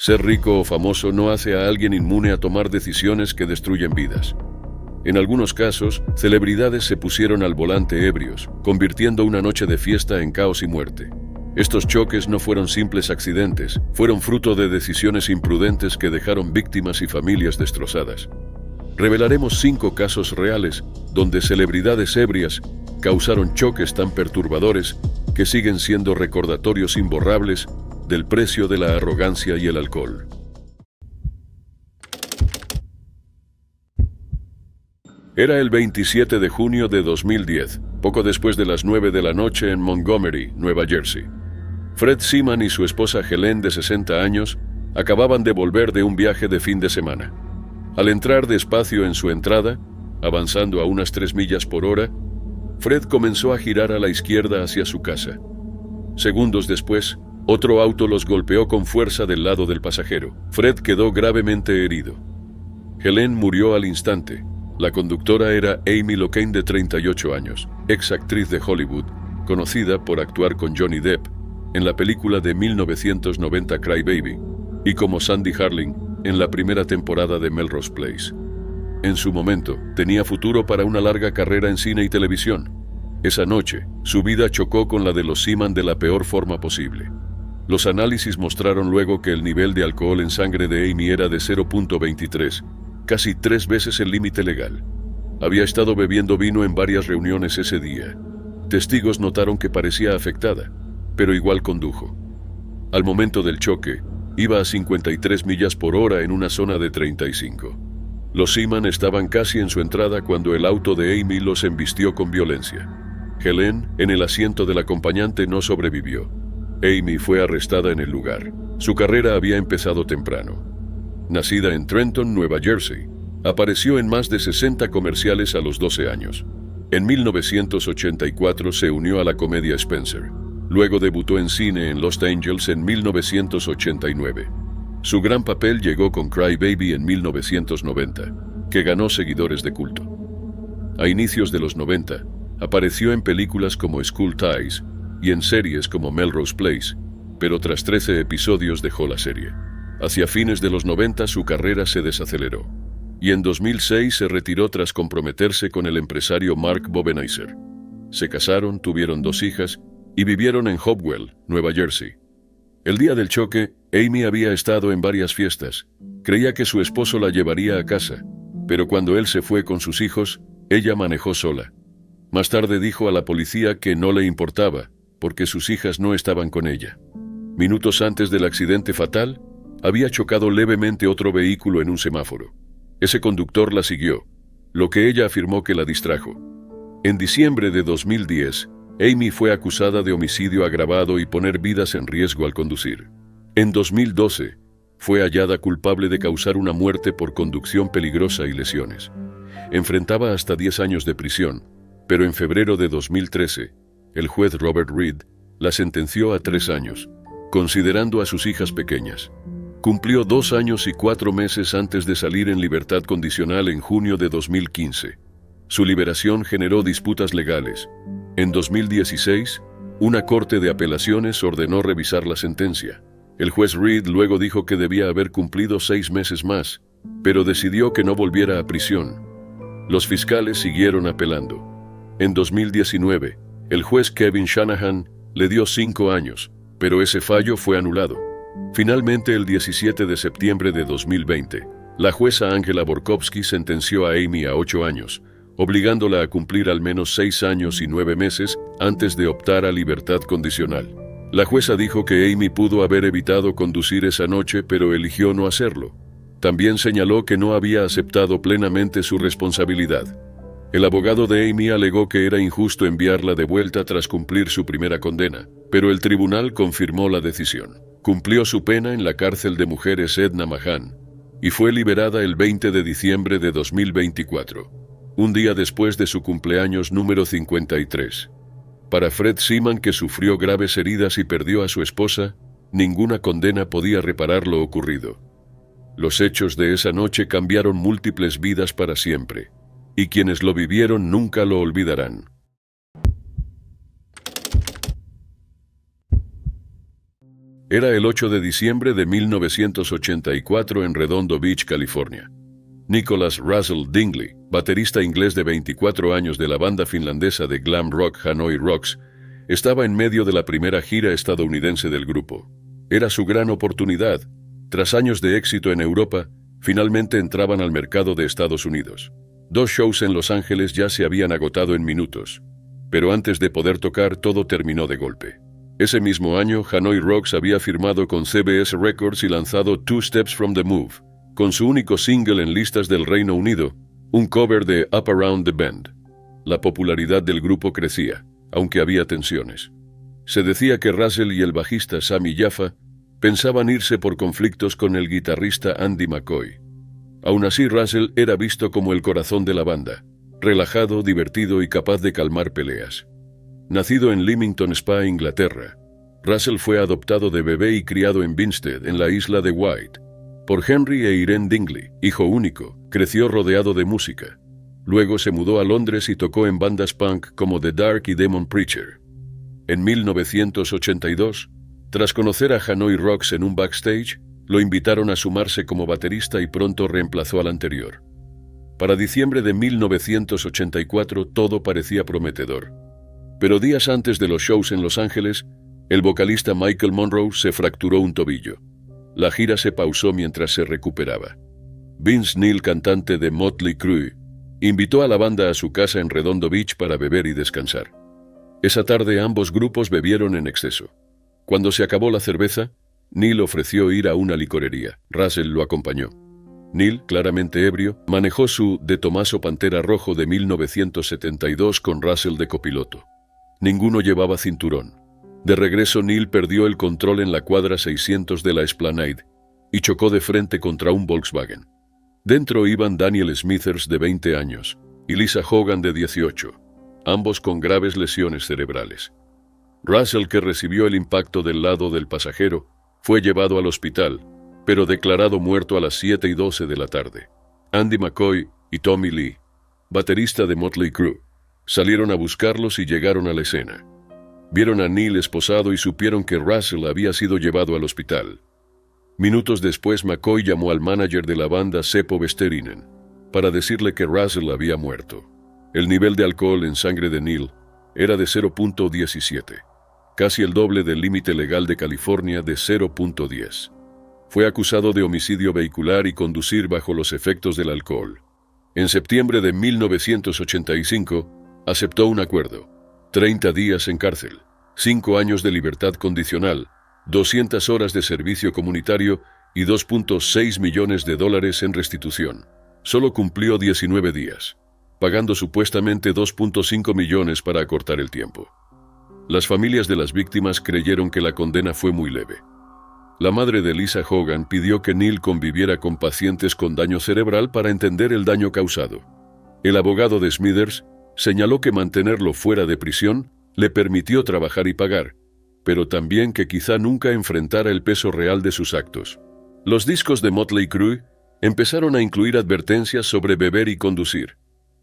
Ser rico o famoso no hace a alguien inmune a tomar decisiones que destruyen vidas. En algunos casos, celebridades se pusieron al volante ebrios, convirtiendo una noche de fiesta en caos y muerte. Estos choques no fueron simples accidentes, fueron fruto de decisiones imprudentes que dejaron víctimas y familias destrozadas. Revelaremos 5 casos reales donde celebridades ebrias causaron choques tan perturbadores que siguen siendo recordatorios imborrables del precio de la arrogancia y el alcohol. Era el 27 de junio de 2010, poco después de las 9 de la noche en Montgomery, Nueva Jersey. Fred Seaman y su esposa Helen, de 60 años, acababan de volver de un viaje de fin de semana. Al entrar despacio en su entrada, avanzando a unas 3 millas por hora, Fred comenzó a girar a la izquierda hacia su casa. Segundos después, otro auto los golpeó con fuerza del lado del pasajero. Fred quedó gravemente herido. Helen murió al instante. La conductora era Amy Locane, de 38 años, ex actriz de Hollywood, conocida por actuar con Johnny Depp en la película de 1990 Cry Baby y como Sandy Harling en la primera temporada de Melrose Place. En su momento, tenía futuro para una larga carrera en cine y televisión. Esa noche, su vida chocó con la de los Seaman de la peor forma posible. Los análisis mostraron luego que el nivel de alcohol en sangre de Amy era de 0.23, casi 3 veces el límite legal. Había estado bebiendo vino en varias reuniones ese día. Testigos notaron que parecía afectada, pero igual condujo. Al momento del choque, iba a 53 millas por hora en una zona de 35. Los Seaman estaban casi en su entrada cuando el auto de Amy los embistió con violencia. Helen, en el asiento del acompañante, no sobrevivió. Amy fue arrestada en el lugar. Su carrera había empezado temprano. Nacida en Trenton, Nueva Jersey, apareció en más de 60 comerciales a los 12 años. En 1984 se unió a la comedia Spencer. Luego debutó en cine en Los Angels en 1989. Su gran papel llegó con Cry Baby en 1990, que ganó seguidores de culto. A inicios de los 90, apareció en películas como School Ties y en series como Melrose Place, pero tras 13 episodios dejó la serie. Hacia fines de los 90 su carrera se desaceleró, y en 2006 se retiró tras comprometerse con el empresario Mark Bovenizer. Se casaron, tuvieron 2 hijas y vivieron en Hopewell, Nueva Jersey. El día del choque, Amy había estado en varias fiestas. Creía que su esposo la llevaría a casa, pero cuando él se fue con sus hijos, ella manejó sola. Más tarde dijo a la policía que no le importaba, porque sus hijas no estaban con ella. Minutos antes del accidente fatal, había chocado levemente otro vehículo en un semáforo. Ese conductor la siguió, lo que ella afirmó que la distrajo. En diciembre de 2010, Amy fue acusada de homicidio agravado y poner vidas en riesgo al conducir. En 2012, fue hallada culpable de causar una muerte por conducción peligrosa y lesiones. Enfrentaba hasta 10 años de prisión, pero en febrero de 2013, el juez Robert Reed la sentenció a 3 años, considerando a sus hijas pequeñas. Cumplió 2 años y 4 meses antes de salir en libertad condicional en junio de 2015. Su liberación generó disputas legales. En 2016, una corte de apelaciones ordenó revisar la sentencia. El juez Reed luego dijo que debía haber cumplido 6 meses más, pero decidió que no volviera a prisión. Los fiscales siguieron apelando. En 2019, el juez Kevin Shanahan le dio 5 años, pero ese fallo fue anulado. Finalmente, el 17 de septiembre de 2020, la jueza Angela Borkowski sentenció a Amy a 8 años, obligándola a cumplir al menos 6 años y 9 meses antes de optar a libertad condicional. La jueza dijo que Amy pudo haber evitado conducir esa noche, pero eligió no hacerlo. También señaló que no había aceptado plenamente su responsabilidad. El abogado de Amy alegó que era injusto enviarla de vuelta tras cumplir su primera condena, pero el tribunal confirmó la decisión. Cumplió su pena en la cárcel de mujeres Edna Mahan y fue liberada el 20 de diciembre de 2024, un día después de su cumpleaños número 53. Para Fred Seaman, que sufrió graves heridas y perdió a su esposa, ninguna condena podía reparar lo ocurrido. Los hechos de esa noche cambiaron múltiples vidas para siempre, y quienes lo vivieron nunca lo Era el 8 de diciembre de 1984 en Redondo Beach, California. Nicholas Russell Dingley, baterista inglés de 24 años de la banda finlandesa de glam rock Hanoi Rocks, estaba en medio de la primera gira estadounidense del grupo. Era su gran oportunidad. Tras años de éxito en Europa, finalmente entraban al mercado de Estados Unidos. 2 shows en Los Ángeles ya se habían agotado en minutos, pero antes de poder tocar todo terminó de golpe. Ese mismo año, Hanoi Rocks había firmado con CBS Records y lanzado Two Steps from the Move, con su único single en listas del Reino Unido, un cover de Up Around the Bend. La popularidad del grupo crecía, aunque había tensiones. Se decía que Russell y el bajista Sammy Jaffa pensaban irse por conflictos con el guitarrista Andy McCoy. Aún así, Russell era visto como el corazón de la banda, relajado, divertido y capaz de calmar peleas. Nacido en Leamington Spa, Inglaterra, Russell fue adoptado de bebé y criado en Binstead, en la isla de Wight, por Henry e Irene Dingley, hijo único. Creció rodeado de música. Luego se mudó a Londres y tocó en bandas punk como The Dark y Demon Preacher. En 1982, tras conocer a Hanoi Rocks en un backstage, lo invitaron a sumarse como baterista y pronto reemplazó al anterior. Para diciembre de 1984 todo parecía prometedor. Pero días antes de los shows en Los Ángeles, el vocalista Michael Monroe se fracturó un tobillo. La gira se pausó mientras se recuperaba. Vince Neil, cantante de Motley Crue, invitó a la banda a su casa en Redondo Beach para beber y descansar. Esa tarde ambos grupos bebieron en exceso. Cuando se acabó la cerveza, Neil ofreció ir a una licorería. Russell lo acompañó. Neil, claramente ebrio, manejó su De Tomaso Pantera rojo de 1972 con Russell de copiloto. Ninguno llevaba cinturón. De regreso, Neil perdió el control en la cuadra 600 de la Esplanade y chocó de frente contra un Volkswagen. Dentro iban Daniel Smithers, de 20 años, y Lisa Hogan, de 18, ambos con graves lesiones cerebrales. Russell, que recibió el impacto del lado del pasajero, fue llevado al hospital, pero declarado muerto a las 7:12 de la tarde. Andy McCoy y Tommy Lee, baterista de Motley Crue, salieron a buscarlos y llegaron a la escena. Vieron a Neil esposado y supieron que Russell había sido llevado al hospital. Minutos después, McCoy llamó al manager de la banda, Seppo Vesterinen, para decirle que Russell había muerto. El nivel de alcohol en sangre de Neil era de 0.17, casi el doble del límite legal de California de 0.10. Fue acusado de homicidio vehicular y conducir bajo los efectos del alcohol. En septiembre de 1985, aceptó un acuerdo: 30 días en cárcel, 5 años de libertad condicional, 200 horas de servicio comunitario y $2.6 millones en restitución. Solo cumplió 19 días, pagando supuestamente $2.5 millones para acortar el tiempo. Las familias de las víctimas creyeron que la condena fue muy leve. La madre de Lisa Hogan pidió que Neil conviviera con pacientes con daño cerebral para entender el daño causado. El abogado de Smithers señaló que mantenerlo fuera de prisión le permitió trabajar y pagar, pero también que quizá nunca enfrentara el peso real de sus actos. Los discos de Motley Crue empezaron a incluir advertencias sobre beber y conducir.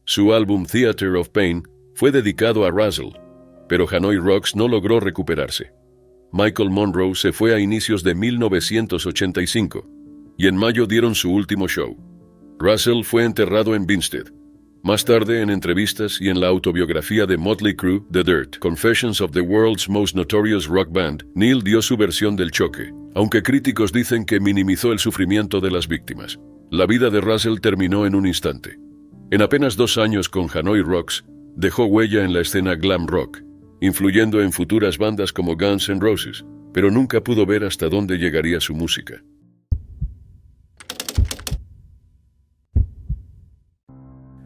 Su álbum Theater of Pain fue dedicado a Russell, pero Hanoi Rocks no logró recuperarse. Michael Monroe se fue a inicios de 1985 y en mayo dieron su último show. Russell fue enterrado en Binstead. Más tarde, en entrevistas y en la autobiografía de Motley Crue, The Dirt, Confessions of the World's Most Notorious Rock Band, Neil dio su versión del choque, aunque críticos dicen que minimizó el sufrimiento de las víctimas. La vida de Russell terminó en un instante. En apenas 2 años con Hanoi Rocks, dejó huella en la escena glam rock, influyendo en futuras bandas como Guns N' Roses, pero nunca pudo ver hasta dónde llegaría su música.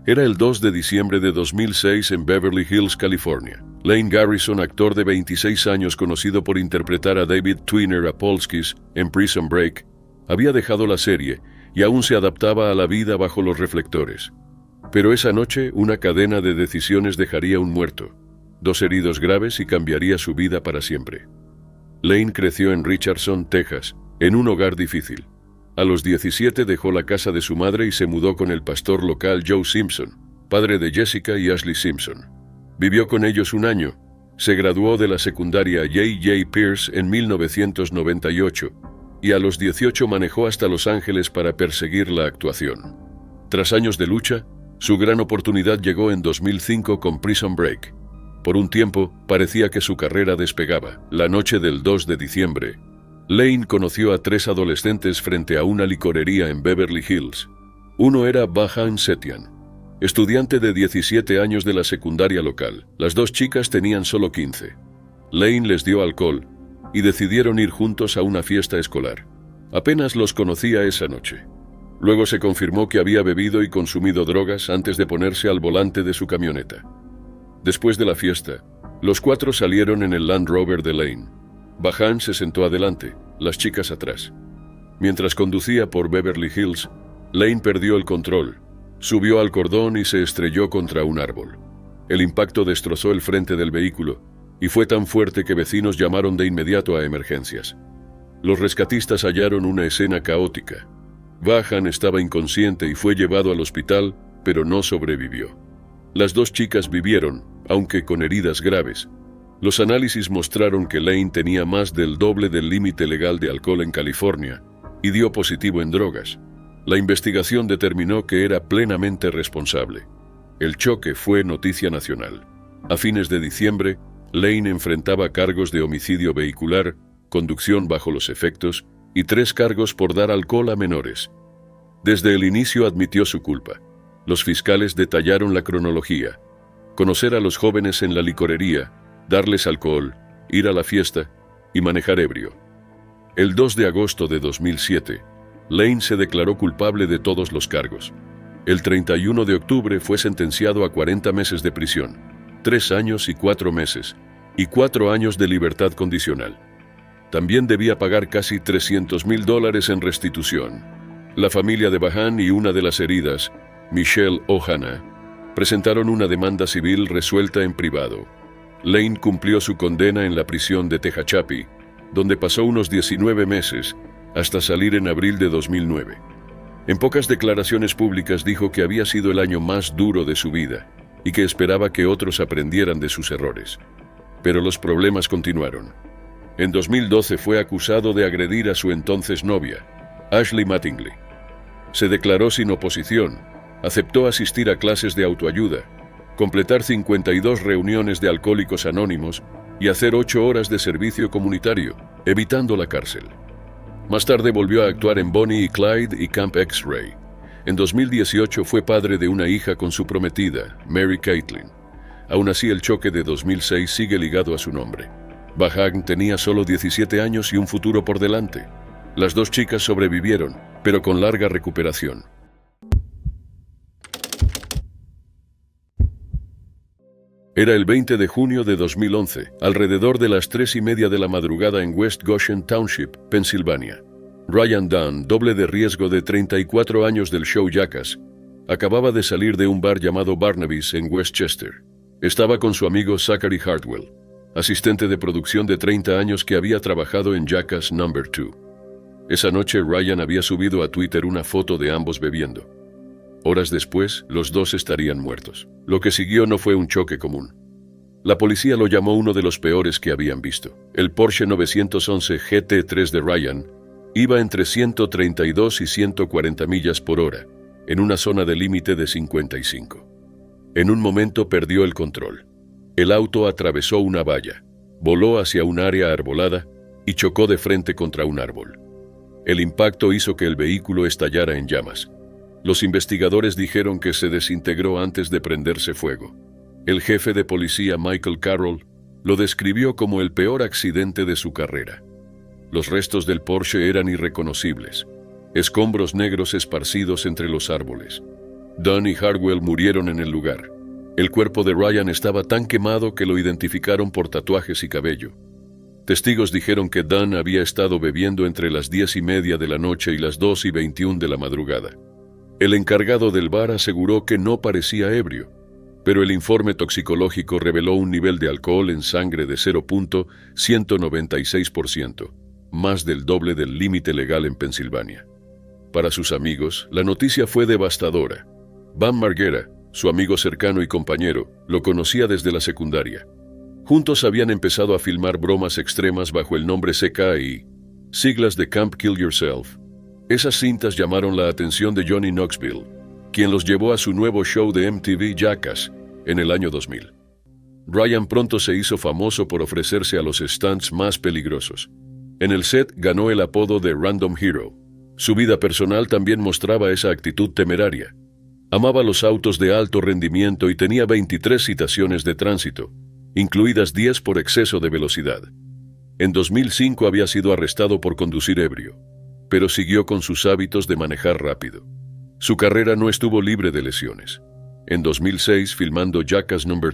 Era el 2 de diciembre de 2006 en Beverly Hills, California. Lane Garrison, actor de 26 años conocido por interpretar a David Tweener Apolskis en Prison Break, había dejado la serie y aún se adaptaba a la vida bajo los reflectores. Pero esa noche, una cadena de decisiones dejaría un muerto, 2 heridos graves y cambiaría su vida para siempre. Lane creció en Richardson, Texas, en un hogar difícil. A los 17 dejó la casa de su madre y se mudó con el pastor local Joe Simpson, padre de Jessica y Ashley Simpson. Vivió con ellos un año, Se graduó de la secundaria J.J. Pierce en 1998 y a los 18 manejó hasta Los Ángeles para perseguir la actuación. Tras años de lucha, su gran oportunidad llegó en 2005 con Prison Break. Por un tiempo, parecía que su carrera despegaba. La noche del 2 de diciembre, Lane conoció a 3 adolescentes frente a una licorería en Beverly Hills. Uno era Vahan Setian, estudiante de 17 años de la secundaria local. Las 2 chicas tenían solo 15. Lane les dio alcohol y decidieron ir juntos a una fiesta escolar. Apenas los conocía esa noche. Luego se confirmó que había bebido y consumido drogas antes de ponerse al volante de su camioneta. Después de la fiesta, los 4 salieron en el Land Rover de Lane. Vahan se sentó adelante, las chicas atrás. Mientras conducía por Beverly Hills, Lane perdió el control, subió al cordón y se estrelló contra un árbol. El impacto destrozó el frente del vehículo y fue tan fuerte que vecinos llamaron de inmediato a emergencias. Los rescatistas hallaron una escena caótica. Vahan estaba inconsciente y fue llevado al hospital, pero no sobrevivió. Las 2 chicas vivieron, aunque con heridas graves. Los análisis mostraron que Lane tenía más del doble del límite legal de alcohol en California y dio positivo en drogas. La investigación determinó que era plenamente responsable. El choque fue noticia nacional. A fines de diciembre, Lane enfrentaba cargos de homicidio vehicular, conducción bajo los efectos y 3 cargos por dar alcohol a menores. Desde el inicio admitió su culpa. Los fiscales detallaron la cronología: conocer a los jóvenes en la licorería, darles alcohol, ir a la fiesta y manejar ebrio. El 2 de agosto de 2007, Lane se declaró culpable de todos los cargos. El 31 de octubre fue sentenciado a 40 meses de prisión, 3 años y 4 meses, y 4 años de libertad condicional. También debía pagar casi $300,000 en restitución. La familia de Vahan y una de las heridas, Michelle Ohana, presentaron una demanda civil resuelta en privado. Lane cumplió su condena en la prisión de Tehachapi, donde pasó unos 19 meses, hasta salir en abril de 2009. En pocas declaraciones públicas dijo que había sido el año más duro de su vida y que esperaba que otros aprendieran de sus errores. Pero los problemas continuaron. En 2012 fue acusado de agredir a su entonces novia, Ashley Mattingly. Se declaró sin oposición, aceptó asistir a clases de autoayuda, completar 52 reuniones de Alcohólicos Anónimos y hacer 8 horas de servicio comunitario, evitando la cárcel. Más tarde volvió a actuar en Bonnie y Clyde y Camp X-Ray. En 2018 fue padre de una hija con su prometida, Mary Caitlin. Aún así, el choque de 2006 sigue ligado a su nombre. Vahan tenía solo 17 años y un futuro por delante. Las 2 chicas sobrevivieron, pero con larga recuperación. Era el 20 de junio de 2011, alrededor de las 3:30 de la madrugada en West Goshen Township, Pensilvania. Ryan Dunn, doble de riesgo de 34 años del show Jackass, acababa de salir de un bar llamado Barnaby's en Westchester. Estaba con su amigo Zachary Hartwell, asistente de producción de 30 años que había trabajado en Jackass No. 2. Esa noche Ryan había subido a Twitter una foto de ambos bebiendo. Horas después, los 2 estarían muertos. Lo que siguió no fue un choque común. La policía lo llamó uno de los peores que habían visto. El Porsche 911 GT3 de Ryan iba entre 132 y 140 millas por hora, en una zona de límite de 55. En un momento perdió el control. El auto atravesó una valla, voló hacia un área arbolada y chocó de frente contra un árbol. El impacto hizo que el vehículo estallara en llamas. Los investigadores dijeron que se desintegró antes de prenderse fuego. El jefe de policía Michael Carroll lo describió como el peor accidente de su carrera. Los restos del Porsche eran irreconocibles, escombros negros esparcidos entre los árboles. Dunn y Hartwell murieron en el lugar. El cuerpo de Ryan estaba tan quemado que lo identificaron por tatuajes y cabello. Testigos dijeron que Dunn había estado bebiendo entre las 10:30 de la noche y las 2:21 de la madrugada. El encargado del bar aseguró que no parecía ebrio, pero el informe toxicológico reveló un nivel de alcohol en sangre de 0.196%, más del doble del límite legal en Pensilvania. Para sus amigos, la noticia fue devastadora. Bam Margera, su amigo cercano y compañero, lo conocía desde la secundaria. Juntos habían empezado a filmar bromas extremas bajo el nombre CKY, siglas de Camp Kill Yourself. Esas cintas llamaron la atención de Johnny Knoxville, quien los llevó a su nuevo show de MTV Jackass en el año 2000. Ryan pronto se hizo famoso por ofrecerse a los stunts más peligrosos. En el set ganó el apodo de Random Hero. Su vida personal también mostraba esa actitud temeraria. Amaba los autos de alto rendimiento y tenía 23 citaciones de tránsito, incluidas 10 por exceso de velocidad. En 2005 había sido arrestado por conducir ebrio, pero siguió con sus hábitos de manejar rápido. Su carrera no estuvo libre de lesiones. En 2006, filmando Jackass No. 2,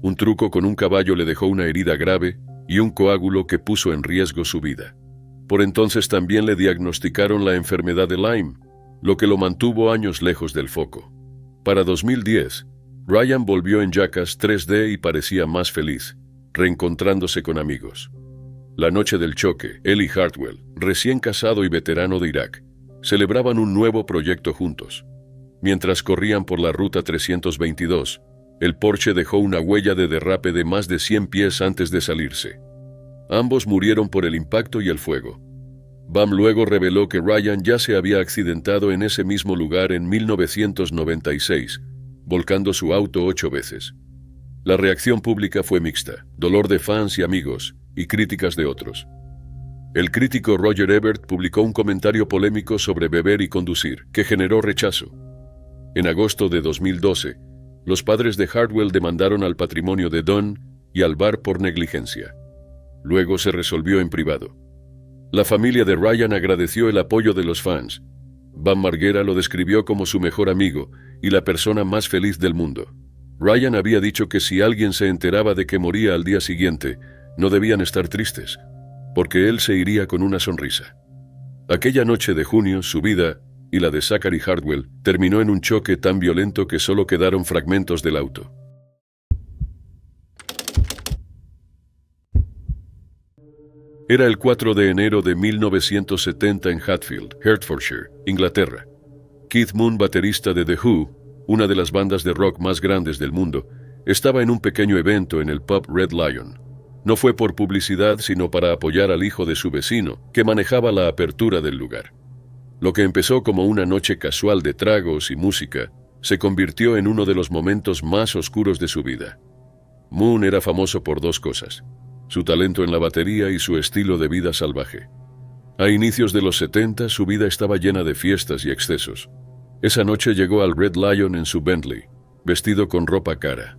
un truco con un caballo le dejó una herida grave y un coágulo que puso en riesgo su vida. Por entonces también le diagnosticaron la enfermedad de Lyme, lo que lo mantuvo años lejos del foco. Para 2010, Ryan volvió en Jackass 3D y parecía más feliz, reencontrándose con amigos. La noche del choque, él y Hartwell, recién casado y veterano de Irak, celebraban un nuevo proyecto juntos. Mientras corrían por la ruta 322, el Porsche dejó una huella de derrape de más de 100 pies antes de salirse. Ambos murieron por el impacto y el fuego. Bam luego reveló que Ryan ya se había accidentado en ese mismo lugar en 1996, volcando su auto 8 veces. La reacción pública fue mixta, dolor de fans y amigos, y críticas de otros. El crítico Roger Ebert publicó un comentario polémico sobre beber y conducir, que generó rechazo. En agosto de 2012, los padres de Hartwell demandaron al patrimonio de Don y al bar por negligencia. Luego se resolvió en privado. La familia de Ryan agradeció el apoyo de los fans. Bam Margera lo describió como su mejor amigo y la persona más feliz del mundo. Ryan había dicho que si alguien se enteraba de que moría al día siguiente, no debían estar tristes, porque él se iría con una sonrisa. Aquella noche de junio, su vida y la de Zachary Hartwell terminó en un choque tan violento que solo quedaron fragmentos del auto. Era el 4 de enero de 1970 en Hatfield, Hertfordshire, Inglaterra. Keith Moon, baterista de The Who, una de las bandas de rock más grandes del mundo, estaba en un pequeño evento en el pub Red Lion. No fue por publicidad, sino para apoyar al hijo de su vecino, que manejaba la apertura del lugar. Lo que empezó como una noche casual de tragos y música, se convirtió en uno de los momentos más oscuros de su vida. Moon era famoso por dos cosas: su talento en la batería y su estilo de vida salvaje. A inicios de los 70, su vida estaba llena de fiestas y excesos. Esa noche llegó al Red Lion en su Bentley, vestido con ropa cara.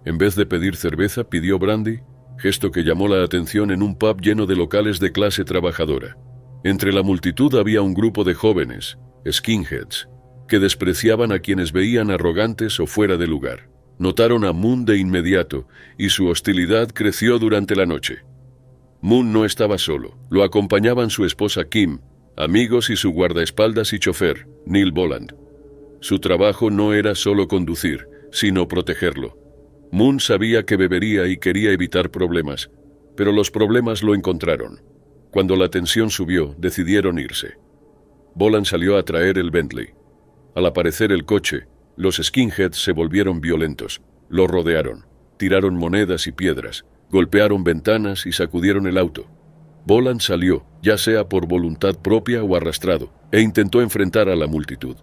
En vez de pedir cerveza, pidió brandy, gesto que llamó la atención en un pub lleno de locales de clase trabajadora. Entre la multitud había un grupo de jóvenes, skinheads, que despreciaban a quienes veían arrogantes o fuera de lugar. Notaron a Moon de inmediato y su hostilidad creció durante la noche. Moon no estaba solo, lo acompañaban su esposa Kim, amigos y su guardaespaldas y chofer, Neil Boland. Su trabajo no era solo conducir, sino protegerlo. Moon sabía que bebería y quería evitar problemas, pero los problemas lo encontraron. Cuando la tensión subió, decidieron irse. Boland salió a traer el Bentley. Al aparecer el coche, los skinheads se volvieron violentos. Lo rodearon, tiraron monedas y piedras, golpearon ventanas y sacudieron el auto. Boland salió, ya sea por voluntad propia o arrastrado, e intentó enfrentar a la multitud.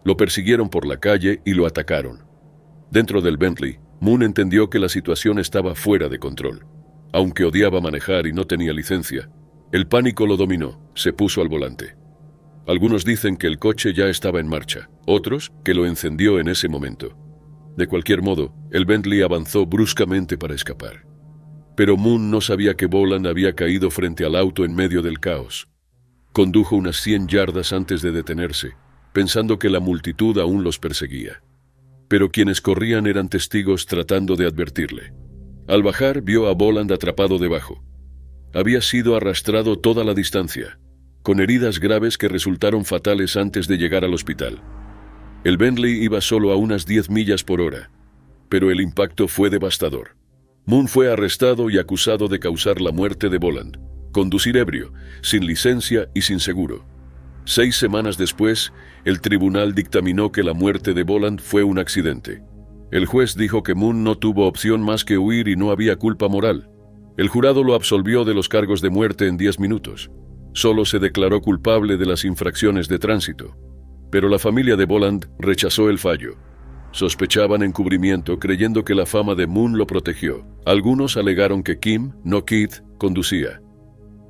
Lo persiguieron por la calle y lo atacaron. Dentro del Bentley, Moon entendió que la situación estaba fuera de control. Aunque odiaba manejar y no tenía licencia, el pánico lo dominó, se puso al volante. Algunos dicen que el coche ya estaba en marcha, otros que lo encendió en ese momento. De cualquier modo, el Bentley avanzó bruscamente para escapar. Pero Moon no sabía que Boland había caído frente al auto en medio del caos. Condujo unas 100 yardas antes de detenerse, pensando que la multitud aún los perseguía. Pero quienes corrían eran testigos tratando de advertirle. Al bajar, vio a Boland atrapado debajo. Había sido arrastrado toda la distancia, con heridas graves que resultaron fatales antes de llegar al hospital. El Bentley iba solo a unas 10 millas por hora, pero el impacto fue devastador. Moon fue arrestado y acusado de causar la muerte de Boland, conducir ebrio, sin licencia y sin seguro. 6 semanas después, el tribunal dictaminó que la muerte de Boland fue un accidente. El juez dijo que Moon no tuvo opción más que huir y no había culpa moral. El jurado lo absolvió de los cargos de muerte en 10 minutos. Solo se declaró culpable de las infracciones de tránsito. Pero la familia de Boland rechazó el fallo. Sospechaban encubrimiento creyendo que la fama de Moon lo protegió. Algunos alegaron que Kim, no Keith, conducía.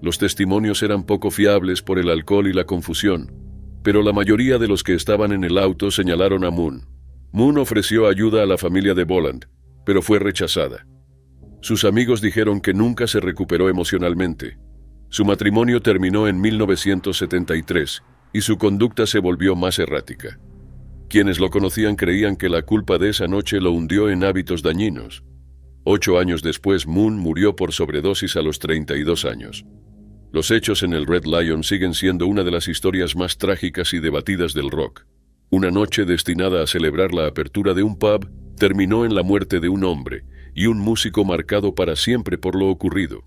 Los testimonios eran poco fiables por el alcohol y la confusión, pero la mayoría de los que estaban en el auto señalaron a Moon. Moon ofreció ayuda a la familia de Boland, pero fue rechazada. Sus amigos dijeron que nunca se recuperó emocionalmente. Su matrimonio terminó en 1973 y su conducta se volvió más errática. Quienes lo conocían creían que la culpa de esa noche lo hundió en hábitos dañinos. 8 años después, Moon murió por sobredosis a los 32 años. Los hechos en el Red Lion siguen siendo una de las historias más trágicas y debatidas del rock. Una noche destinada a celebrar la apertura de un pub terminó en la muerte de un hombre y un músico marcado para siempre por lo ocurrido.